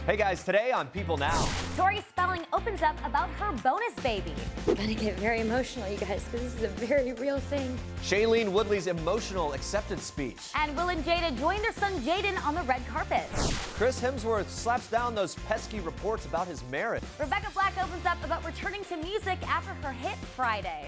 Hey guys, today on People Now. Tori Spelling opens up about her bonus baby. I'm gonna get very emotional, you guys, because this is a very real thing. Shailene Woodley's emotional acceptance speech. And Will and Jada join their son Jaden on the red carpet. Chris Hemsworth slaps down those pesky reports about his marriage. Rebecca Black opens up about returning to music after her hit Friday.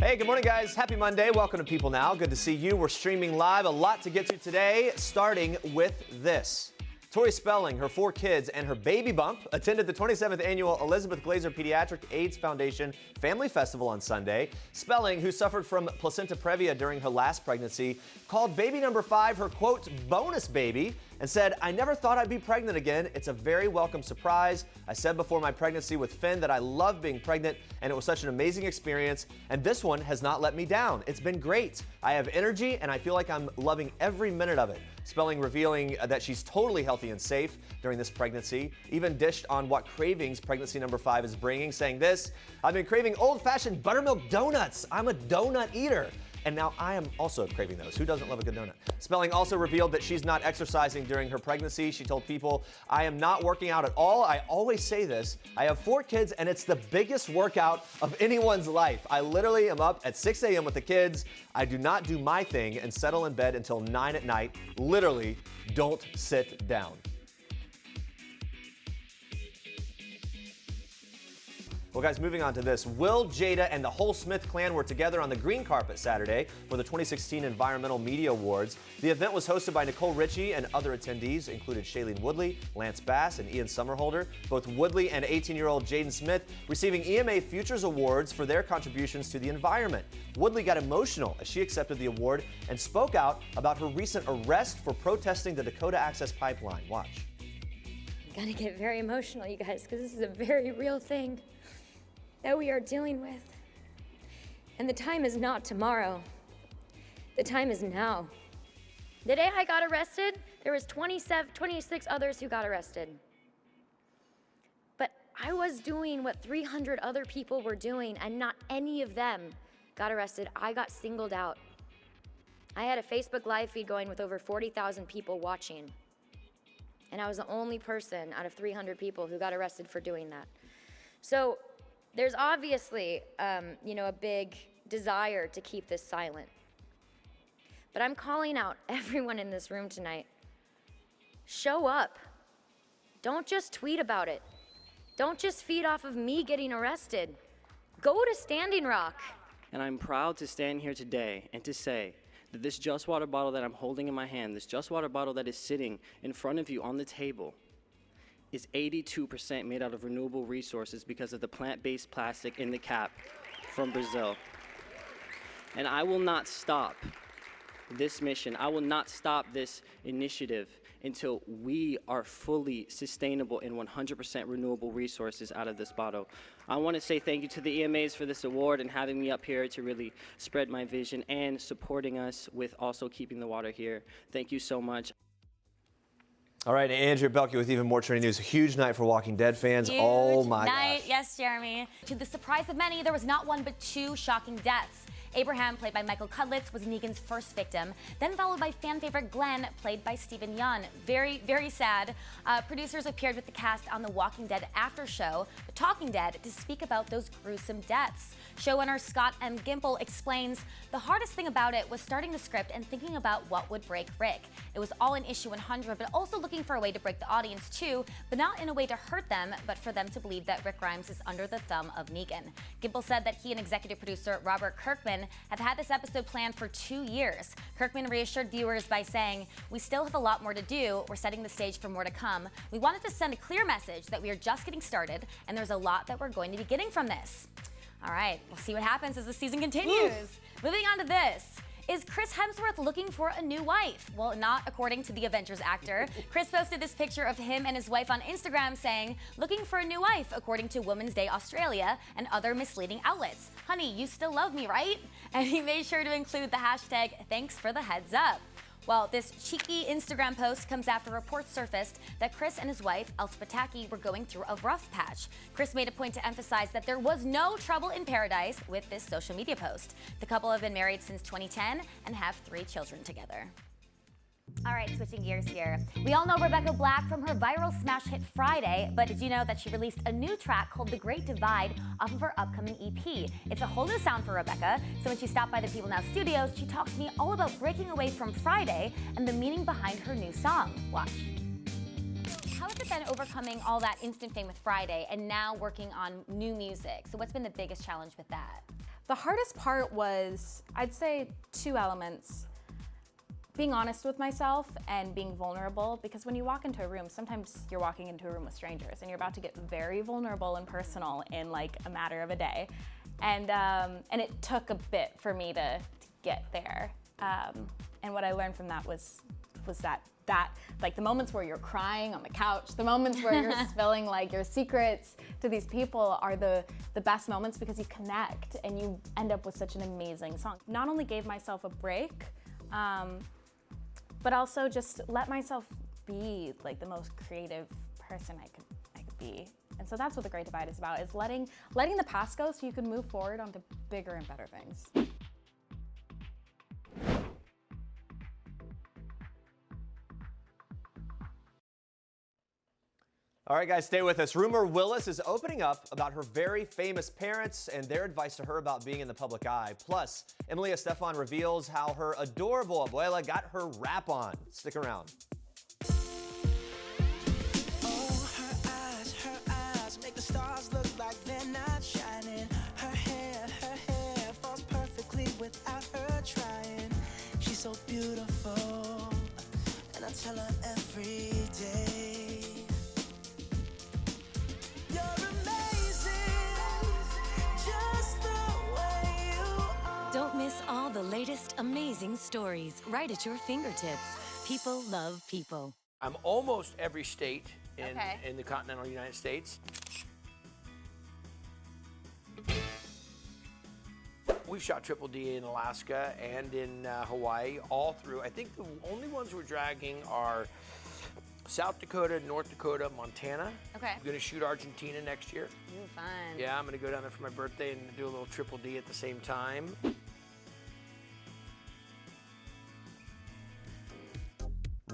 Hey, good morning, guys. Happy Monday. Welcome to People Now. Good to see you. We're streaming live. A lot to get to today, starting with this. Tori Spelling, her 4 kids, and her baby bump attended the 27th annual Elizabeth Glaser Pediatric AIDS Foundation Family Festival on Sunday. Spelling, who suffered from placenta previa during her last pregnancy, called baby number 5 her, quote, bonus baby, and said, "I never thought I'd be pregnant again. It's a very welcome surprise. I said before my pregnancy with Finn that I love being pregnant, and it was such an amazing experience, and this one has not let me down. It's been great. I have energy, and I feel like I'm loving every minute of it." Spelling revealing that she's totally healthy and safe during this pregnancy, even dished on what cravings pregnancy number 5 is bringing, saying this, "I've been craving old-fashioned buttermilk donuts. I'm a donut eater. And now I am also craving those. Who doesn't love a good donut?" Spelling also revealed that she's not exercising during her pregnancy. She told People, "I am not working out at all. I always say this. I have 4 kids, and it's the biggest workout of anyone's life. I literally am up at 6 a.m. with the kids. I do not do my thing and settle in bed until 9 at night. Literally, don't sit down." Well, guys, moving on to this. Will, Jada, and the whole Smith clan were together on the green carpet Saturday for the 2016 Environmental Media Awards. The event was hosted by Nicole Richie, and other attendees included Shailene Woodley, Lance Bass, and Ian Somerhalder. Both Woodley and 18-year-old Jaden Smith receiving EMA Futures Awards for their contributions to the environment. Woodley got emotional as she accepted the award and spoke out about her recent arrest for protesting the Dakota Access Pipeline. Watch. I'm gonna get very emotional, you guys, because this is a very real thing that we are dealing with. And the time is not tomorrow. The time is now. The day I got arrested, there was 26 others who got arrested. But I was doing what 300 other people were doing, and not any of them got arrested. I got singled out. I had a Facebook live feed going with over 40,000 people watching. And I was the only person out of 300 people who got arrested for doing that. So there's obviously, a big desire to keep this silent. But I'm calling out everyone in this room tonight. Show up. Don't just tweet about it. Don't just feed off of me getting arrested. Go to Standing Rock. And I'm proud to stand here today and to say that this Just Water bottle that I'm holding in my hand, this Just Water bottle that is sitting in front of you on the table, is 82% made out of renewable resources because of the plant-based plastic in the cap from Brazil. And I will not stop this mission. I will not stop this initiative until we are fully sustainable in 100% renewable resources out of this bottle. I want to say thank you to the EMAs for this award and having me up here to really spread my vision and supporting us with also keeping the water here. Thank you so much. All right, Andrea Boehlke with even more trending news. A huge night for Walking Dead fans. Huge oh my night. gosh. Yes, Jeremy. To the surprise of many, there was not one but 2 shocking deaths. Abraham, played by Michael Cudlitz, was Negan's first victim, then followed by fan favorite Glenn, played by Stephen Yeun. Very, very sad. Producers appeared with the cast on the Walking Dead after show, The Talking Dead, to speak about those gruesome deaths. Showrunner Scott M. Gimple explains, "The hardest thing about it was starting the script and thinking about what would break Rick. It was all in issue 100, but also looking for a way to break the audience too, but not in a way to hurt them, but for them to believe that Rick Grimes is under the thumb of Negan." Gimple said that he and executive producer Robert Kirkman have had this episode planned for 2 years. Kirkman reassured viewers by saying, "We still have a lot more to do. We're setting the stage for more to come. We wanted to send a clear message that we are just getting started, and there's a lot that we're going to be getting from this." All right, we'll see what happens as the season continues. Moving on to this. Is Chris Hemsworth looking for a new wife? Well, not according to the Avengers actor. Chris posted this picture of him and his wife on Instagram saying, "Looking for a new wife," according to Women's Day Australia and other misleading outlets. "Honey, you still love me, right?" And he made sure to include the hashtag, "Thanks for the heads up." Well, this cheeky Instagram post comes after reports surfaced that Chris and his wife, Pataki, were going through a rough patch. Chris made a point to emphasize that there was no trouble in paradise with this social media post. The couple have been married since 2010 and have 3 children together. All right, switching gears here. We all know Rebecca Black from her viral smash hit Friday, but did you know that she released a new track called The Great Divide off of her upcoming EP? It's a whole new sound for Rebecca, so when she stopped by the People Now studios, she talked to me all about breaking away from Friday and the meaning behind her new song. Watch. How has it been overcoming all that instant fame with Friday and now working on new music? So what's been the biggest challenge with that? The hardest part was, I'd say, 2 elements. Being honest with myself and being vulnerable, because when you walk into a room, sometimes you're walking into a room with strangers and you're about to get very vulnerable and personal in like a matter of a day. And it took a bit for me to get there. And what I learned from that was that like the moments where you're crying on the couch, the moments where you're spilling like your secrets to these people are the best moments, because you connect and you end up with such an amazing song. Not only gave myself a break, but also just let myself be like the most creative person I could be. And so that's what The Great Divide is about, is letting the past go so you can move forward onto bigger and better things. All right, guys, stay with us. Rumer Willis is opening up about her very famous parents and their advice to her about being in the public eye. Plus, Emily Estefan reveals how her adorable abuela got her rap on. Stick around. Oh, her eyes make the stars look like they're not shining. Her hair falls perfectly without her trying. She's so beautiful, and I tell her every day. Don't miss all the latest amazing stories right at your fingertips. People love people. I'm almost every state in the continental United States. We've shot Triple D in Alaska and in Hawaii, all through. I think the only ones we're dragging are South Dakota, North Dakota, Montana. Okay. I'm gonna shoot Argentina next year. Ooh, fun. Yeah, I'm gonna go down there for my birthday and do a little Triple D at the same time.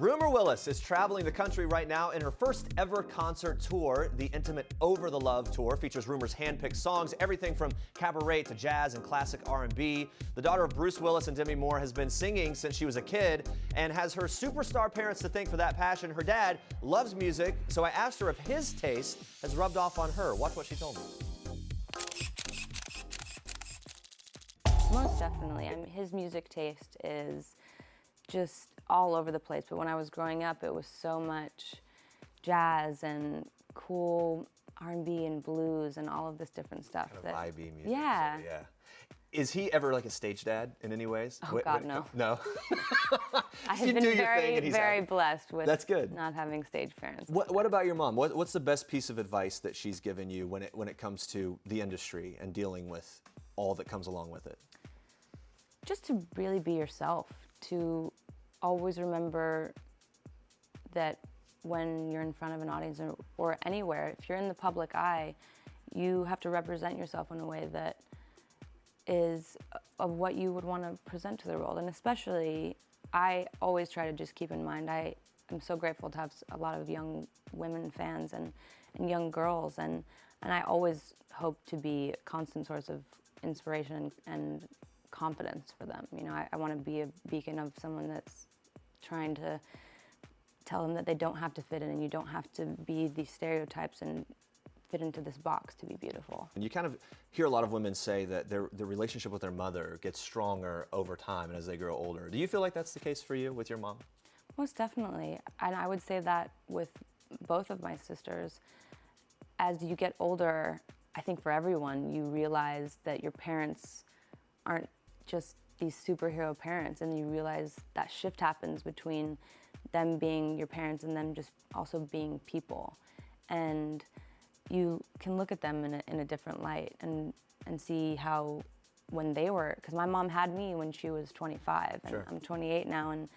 Rumer Willis is traveling the country right now in her first ever concert tour. The intimate Over the Love tour features Rumer's handpicked songs, everything from cabaret to jazz and classic R&B. The daughter of Bruce Willis and Demi Moore has been singing since she was a kid and has her superstar parents to thank for that passion. Her dad loves music, so I asked her if his taste has rubbed off on her. Watch what she told me. Most definitely. I mean, his music taste is just all over the place, but when I was growing up, it was so much jazz and cool R&B and blues and all of this different stuff. Kind of vibey music. Yeah. So, yeah. Is he ever like a stage dad in any ways? Oh, God, no. No? I have You been do your thing and very, he's very happy. blessed with That's good. not having stage parents. What about your mom? What's the best piece of advice that she's given you when it comes to the industry and dealing with all that comes along with it? Just to really be yourself, to always remember that when you're in front of an audience or anywhere, if you're in the public eye, you have to represent yourself in a way that is of what you would want to present to the world. And especially, I always try to just keep in mind, I am so grateful to have a lot of young women fans and young girls, and I always hope to be a constant source of inspiration and confidence for them. You know, I want to be a beacon of someone that's trying to tell them that they don't have to fit in and you don't have to be these stereotypes and fit into this box to be beautiful. And you kind of hear a lot of women say that their relationship with their mother gets stronger over time and as they grow older. Do you feel like that's the case for you with your mom? Most definitely. And I would say that with both of my sisters, as you get older, I think for everyone, you realize that your parents aren't just these superhero parents, and you realize that shift happens between them being your parents and them just also being people. And you can look at them in a different light and see how when they were, because my mom had me when she was 25, and Sure. I'm 28 now, and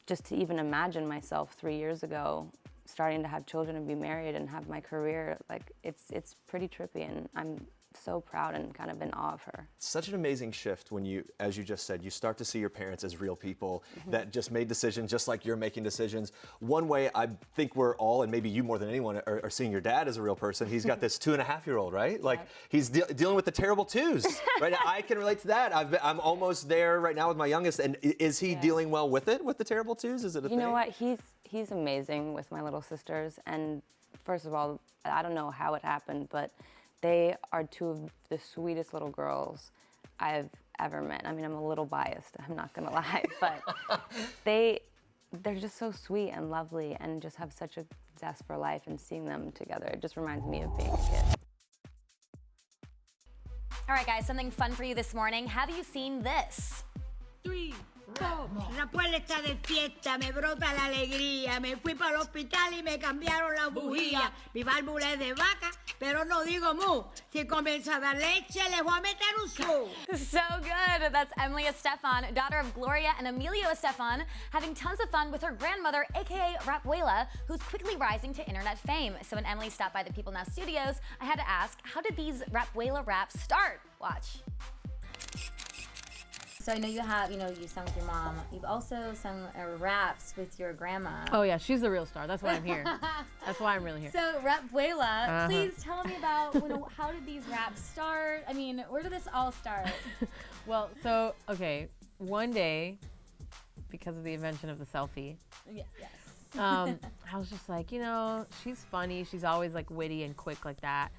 just to even imagine myself 3 years ago starting to have children and be married and have my career, like it's pretty trippy, and I'm so proud and kind of in awe of her. Such an amazing shift when you, as you just said, you start to see your parents as real people that just made decisions just like you're making decisions. One way I think we're all, and maybe you more than anyone, are seeing your dad as a real person. He's got this 2.5-year-old, right? Like he's dealing with the terrible twos, right? I can relate to that. I'm almost there right now with my youngest. And is he dealing well with it, with the terrible twos? Is it a thing? You know what? He's amazing with my little sisters. And first of all, I don't know how it happened, but they are two of the sweetest little girls I've ever met. I mean, I'm a little biased, I'm not gonna lie, but they're just so sweet and lovely and just have such a zest for life, and seeing them together, it just reminds me of being a kid. All right, guys, something fun for you this morning. Have you seen this? 3, 4. La abuela está de fiesta, me brota la alegría. Me fui para el hospital y me cambiaron la bujía. Mi válvula es de vaca, pero no digo mu. Si comienza a dar leche, les voy a meter un su. So good. That's Emily Estefan, daughter of Gloria and Emilio Estefan, having tons of fun with her grandmother, aka Rapuela, who's quickly rising to internet fame. So when Emily stopped by the People Now studios, I had to ask, how did these Rapuela raps start? Watch. So I know you sung with your mom. You've also sung raps with your grandma. Oh yeah, she's the real star. That's why I'm here. That's why I'm really here. So Rapuela, please tell me about how did these raps start? I mean, where did this all start? Well, so okay, one day, because of the invention of the selfie, Yes. I was just like, she's funny. She's always like witty and quick like that.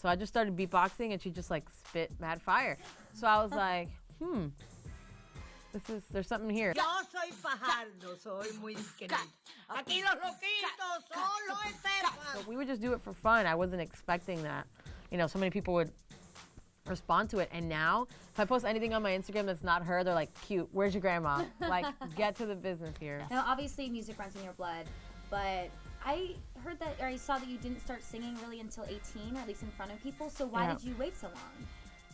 So I just started beatboxing, and she just like spit mad fire. So I was like, there's something here. Yo soy Fajardo, soy muy discreto. Aquí los loquitos, solo Estefan. So we would just do it for fun. I wasn't expecting that, so many people would respond to it. And now, if I post anything on my Instagram that's not her, they're like, cute, where's your grandma? Like, get to the business here. Now, obviously, music runs in your blood, but I heard that, or I saw that you didn't start singing really until 18, or at least in front of people. So why did you wait so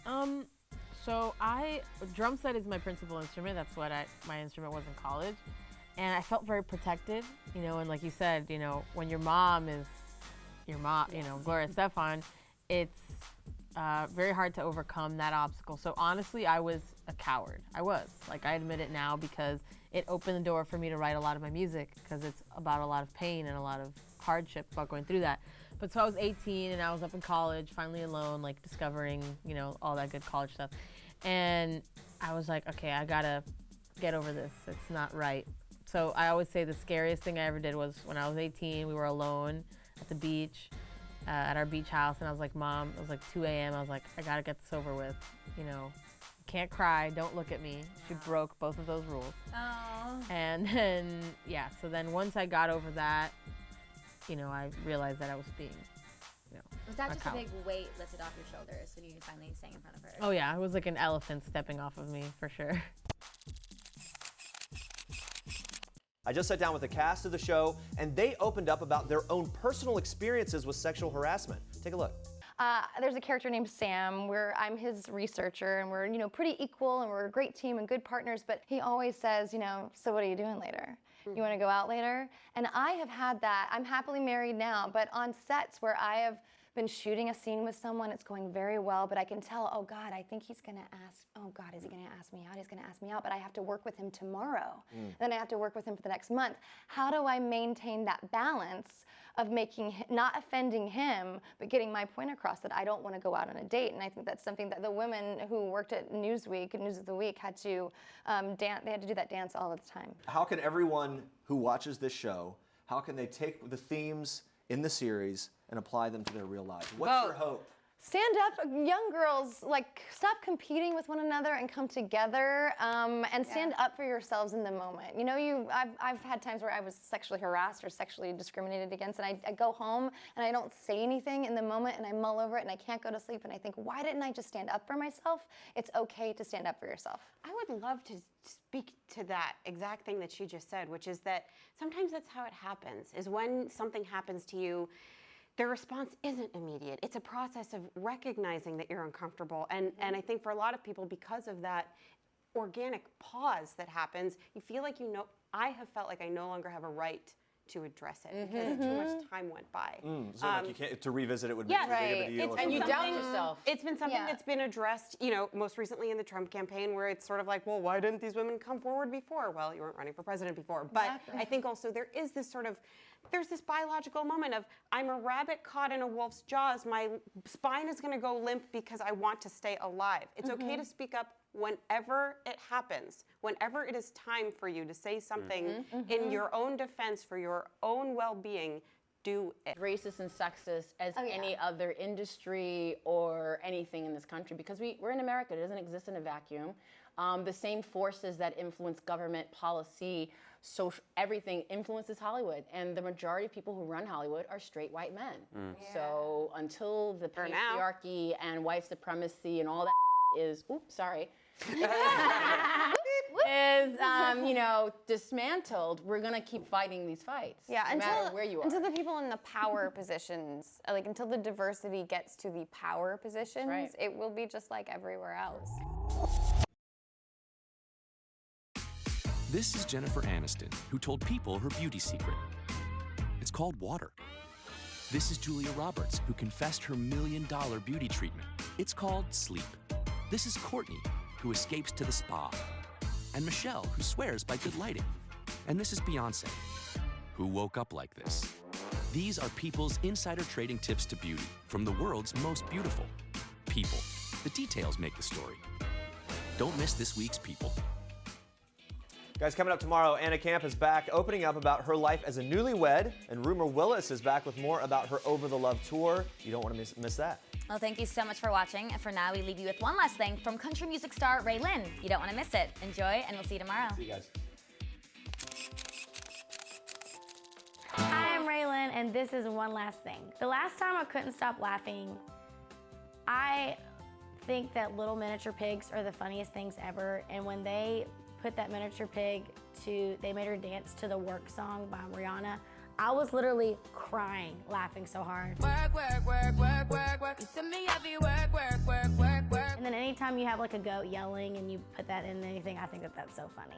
long? So drum set is my principal instrument. That's what my instrument was in college. And I felt very protected, and like you said, when your mom is your mom, Gloria Estefan, it's very hard to overcome that obstacle. So honestly, I was a coward. I admit it now, because it opened the door for me to write a lot of my music, because it's about a lot of pain and a lot of hardship about going through that. But so I was 18 and I was up in college, finally alone, like discovering, all that good college stuff. And I was like, okay, I gotta get over this. It's not right. So I always say the scariest thing I ever did was when I was 18, we were alone at the beach, at our beach house. And I was like, Mom, it was like 2 a.m. I was like, I gotta get this over with. Can't cry, don't look at me. She broke both of those rules. Oh. And then, so then once I got over that, I realized that I was being, Was that just a big weight lifted off your shoulders when you finally sang in front of her? Oh yeah, it was like an elephant stepping off of me, for sure. I just sat down with the cast of the show, and they opened up about their own personal experiences with sexual harassment. Take a look. There's a character named Sam where I'm his researcher, and we're, pretty equal, and we're a great team and good partners, but he always says, so what are you doing later? You want to go out later? And I have had that. I'm happily married now, but on sets where I have been shooting a scene with someone, it's going very well, but I can tell, oh God, I think he's gonna ask, oh God, is he gonna ask me out? He's gonna ask me out, but I have to work with him tomorrow. Then I have to work with him for the next month. How do I maintain that balance of not offending him, but getting my point across that I don't want to go out on a date? And I think that's something that the women who worked at Newsweek, News of the Week, had to dance. They had to do that dance all of the time. How can everyone who watches this show, how can they take the themes in the series and apply them to their real lives? What's your hope? Stand up, young girls, stop competing with one another and come together, and stand up for yourselves in the moment. I've had times where I was sexually harassed or sexually discriminated against, and I go home and I don't say anything in the moment, and I mull over it and I can't go to sleep, and I think, why didn't I just stand up for myself? It's okay to stand up for yourself. I would love to speak to that exact thing that she just said, which is that sometimes that's how it happens, is when something happens to you, the response isn't immediate. It's a process of recognizing that you're uncomfortable. And I think for a lot of people, because of that, organic pause that happens. You feel like I have felt like I no longer have a right to address it because too much time went by. So like you can't, to revisit it would be Yeah, too big of a deal. and you doubt yourself. It's been something that's been addressed, most recently in the Trump campaign, where it's sort of like, well, why didn't these women come forward before? Well, you weren't running for president before. But I think also there's this biological moment of, I'm a rabbit caught in a wolf's jaws. My spine is going to go limp because I want to stay alive. It's okay to speak up whenever it happens, whenever it is time for you to say something in your own defense for your own well-being. Do it. Racist and sexist as any other industry or anything in this country, because we're in America. It doesn't exist in a vacuum. The same forces that influence government policy, social, everything influences Hollywood, and the majority of people who run Hollywood are straight white men. So until the patriarchy and white supremacy and all that is, is dismantled, we're gonna keep fighting these fights. Yeah, no matter where you are. Until the people in the power positions, until the diversity gets to the power positions, it will be just like everywhere else. This is Jennifer Aniston, who told people her beauty secret. It's called water. This is Julia Roberts, who confessed her $1 million beauty treatment. It's called sleep. This is Courtney, who escapes to the spa. And Michelle, who swears by good lighting. And this is Beyonce, who woke up like this. These are people's insider trading tips to beauty from the world's most beautiful people. The details make the story. Don't miss this week's People. Guys, coming up tomorrow, Anna Camp is back opening up about her life as a newlywed, and Rumer Willis is back with more about her Over the Love tour. You don't want to miss that. Well, thank you so much for watching. And for now, we leave you with one last thing from country music star Ray Lynn. You don't want to miss it. Enjoy, and we'll see you tomorrow. See you guys. Hi, I'm Ray Lynn, and this is one last thing. The last time I couldn't stop laughing, I think that little miniature pigs are the funniest things ever, and when they put that miniature pig they made her dance to the Work song by Rihanna, I was literally crying, laughing so hard. Work, work, work, work, work, work. You send me every work, work, work, work, work. And then anytime you have like a goat yelling and you put that in anything, I think that that's so funny.